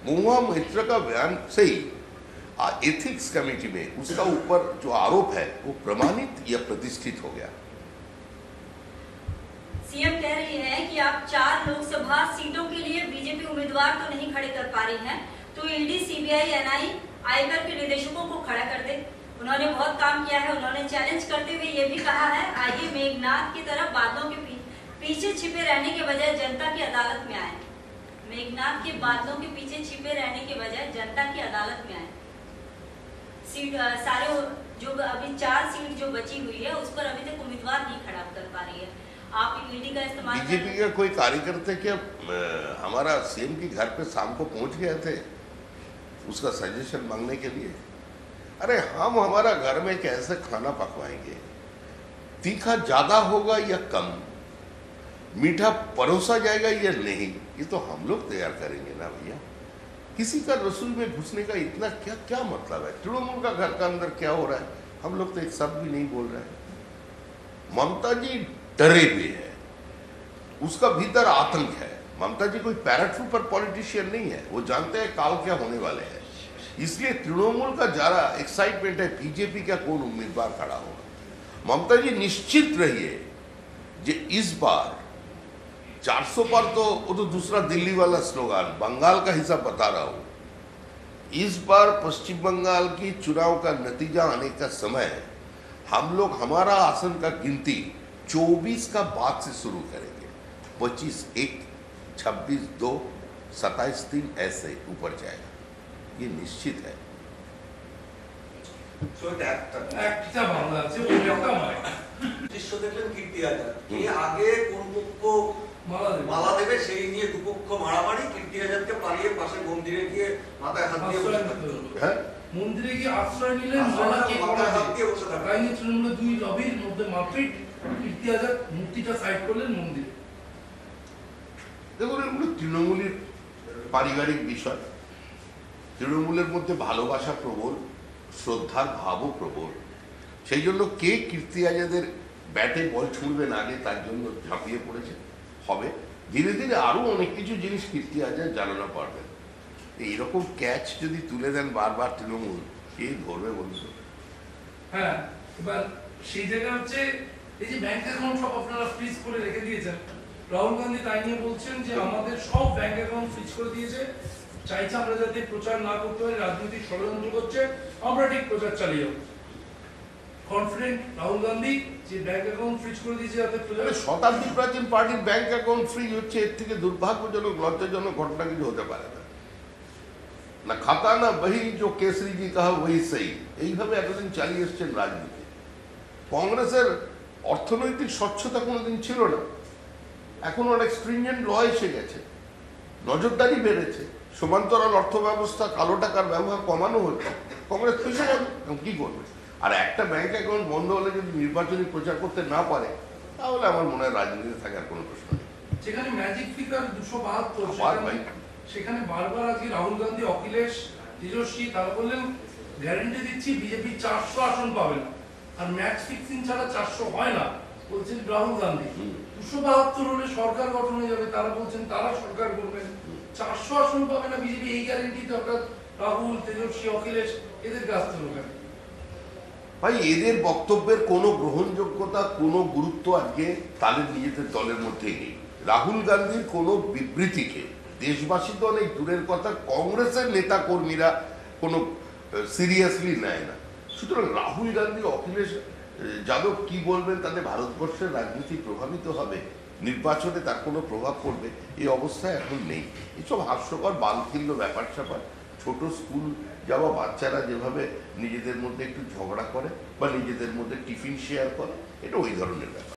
महुआ मोइत्रा का बयान से ही एथिक्स कमेटी में उसका ऊपर जो आरोप है वो प्रमाणित या प्रतिष्ठित हो गया। सीएम कह रही है कि आप 4 लोकसभा सीटों के लिए बीजेपी उम्मीदवार तो नहीं खड़े कर पा रही हैं, तो ईडी, सीबीआई, एनआई, आयकर के निदेशकों को खड़ा कर दे। उन्होंने बहुत काम किया है। उन्होंने चैलेंज करते हुए ये भी कहा है, आइए मेघनाथ की तरह बादलों के पीछे छिपे रहने के बजाय जनता की अदालत में आए। मेघनाथ के बादलों के पीछे छिपे रहने के बजाय जनता की अदालत में आए। सीट सारे जो अभी 4 सीट जो बची हुई है उस पर अभी तक उम्मीदवार नहीं खड़ा कर पा रही है। आप ईडी का इस्तेमाल बीजेपी के कोई कार्यकर्ता क्या हमारा सीएम के घर पे शाम को पहुंच गए थे उसका सजेशन मांगने के लिए? अरे हम हमारा घर में कैसे खाना पकवाएंगे, तीखा ज्यादा होगा या कम, मीठा परोसा जाएगा या नहीं, ये तो हम लोग तैयार करेंगे ना भैया। किसी का रसोई में घुसने का इतना क्या क्या मतलब है? तृणमूल का घर का अंदर क्या हो रहा है हम लोग तो एक शब्द भी नहीं बोल रहे हैं। ममता जी डरे हुए है, उसका भीतर आतंक है। ममता जी कोई पैराट्रूपर पॉलिटिशियन नहीं है, वो जानते हैं काल क्या होने वाले हैं। इसलिए तृणमूल का ज्यादा एक्साइटमेंट है बीजेपी का कौन उम्मीदवार खड़ा होगा। ममता जी निश्चित रहिए कि इस बार 400 पर तो वो तो दूसरा दिल्ली वाला स्लोगान, बंगाल का हिसाब बता रहा हूं। इस बार पश्चिम बंगाल की चुनाव का नतीजा आने का समय है, हम लोग हमारा आसन का गिनती 24 का बाद से शुरू करेंगे। 25 1, 26 2, 27 3 ऐसे ऊपर जाएगा, ये निश्चित है। একটা বাংলা আছে ওই একটা মায় দৃশ্য দেখলেন কীর্তি আজাদ, কে আগে কোন পক্ষ মালা দেবে সেই নিয়ে দুপক্ষ মারামারি। কীর্তি আজাদকে পালিয়ে পাশে মন্দিরে গিয়ে মাথায় হাত দিয়ে বসে থাকতে হলো। হ্যাঁ, মন্দিরে গিয়ে আশ্রয় নিলেন, মাথায় হাত দিয়ে বসে থাকতে আইনি তৃণমূলের 2 লবির মধ্যে মারপিট, কীর্তি আজাদ মূর্তিটা সাইড করলেন মন্দিরে। দেখুন এগুলো তৃণমূলের পারিবারিক বিষয়। তৃণমূলের মধ্যে ভালোবাসা প্রবল, শ্রদ্ধার ভাবও প্রবল। সেই জন্য কে কীর্তি আজাদের ব্যাটে বল ছুঁড়বেন আগে তার জন্য ঝাঁপিয়ে পড়েছে। হবে ধীরে ধীরে আরো অনেক কিছু জিনিস কীর্তি আজাদ জানানো পারবেন। এইরকম ক্যাচ যদি তুলে দেন বারবার তৃণমূল, কে ধরবে বলুন? হ্যাঁ, এবার সেই জায়গা হচ্ছে এই যে ব্যাংক অ্যাকাউন্ট সব আপনারা ফ্রিজ করে রেখে দিয়েছেন। রাহুল গান্ধী তাই নিয়ে বলছেন যে আমাদের সব ব্যাংক অ্যাকাউন্ট ফ্রিজ করে দিয়েছে, চাইছে আমরা যাতে প্রচার না করতে পারি, রাজনৈতিক ষড়যন্ত্র করছে, আমরা ঠিক প্রচার চালিয়ে যাবো। কনফিডেন্ট রাহুল গান্ধী যে ব্যাংক অ্যাকাউন্ট ফ্রিজ করে দিয়েছে যাতে প্রচার। শতাব্দী প্রাচীন পার্টির ব্যাংক অ্যাকাউন্ট ফ্রিজ হচ্ছে, এর থেকে দুর্ভাগ্যজনক লজ্জাজনক ঘটনা কিছু হতে পারে না। না খাতা না বহি, जो केसरी जी कहा वही सही, এইভাবে এতদিন চালিয়ে এসছেন রাজনীতি। কংগ্রেসের অর্থনৈতিক স্বচ্ছতা কোনোদিন ছিল না, এখন অনেক স্ট্রিনজেন্ট ল এসে গেছে, নজরদারি বেড়েছে, সমান্তরাল অর্থ ব্যবস্থা, কালো টাকার ব্যবহার কমানো হচ্ছে, কংগ্রেস ফেসে যাবে, কি করবে? আর একটা ব্যাংক অ্যাকাউন্ট বন্ধ হলে যদি নির্বাচনী প্রচার করতে না পারে, তাহলে আমার মনে হয় রাজনীতিতে থাকার কোনো প্রশ্ন নেই। যেখানে ম্যাজিক ফিগার 272, আবার ভাই। সেখানে বারবার আজকে রাহুল গান্ধী, অখিলেশ, তেজস্বী তারা বললেন গ্যারান্টি দিচ্ছি বিজেপি 400 আসন পাবে না, আর ম্যাচ ফিক্সিং ছাড়া 400 হয় না বলছেন রাহুল গান্ধী। 272 হলে সরকার গঠন হয়ে যাবে, তারা বলছেন তারা সরকার করবেন। 400 আসন পাবে না বিজেপি, এই গ্যারান্টি দরকার রাহুল, তেজস্বী, অখিলেশ এদের কাছ থেকে। ভাই, এদের বক্তব্যের কোনো গ্রহণযোগ্যতা, কোনো গুরুত্ব আজকে তাদের নিজেদের দলের মধ্যে নেই। রাহুল গান্ধীর কোনো বিবৃতিকে দেশবাসী তো অনেক দূরের কথা, কংগ্রেসের নেতা কর্মীরা কোনো সিরিয়াসলি নেয় না। সুতরাং রাহুল গান্ধী, অখিলেশ যাদব কি বলবেন তাতে ভারতবর্ষের রাজনীতি প্রভাবিত হবে, নির্বাচনে তার কোনো প্রভাব পড়বে, এই অবস্থায় এখন নেই। এসব হাস্যকর বালখিল্য ব্যাপার স্যাপার, ছোট স্কুল যাওয়া বাচ্চারা যেভাবে নিজেদের মধ্যে একটু ঝগড়া করে বা নিজেদের মধ্যে টিফিন শেয়ার করে, এটা ওই ধরনের ব্যাপার।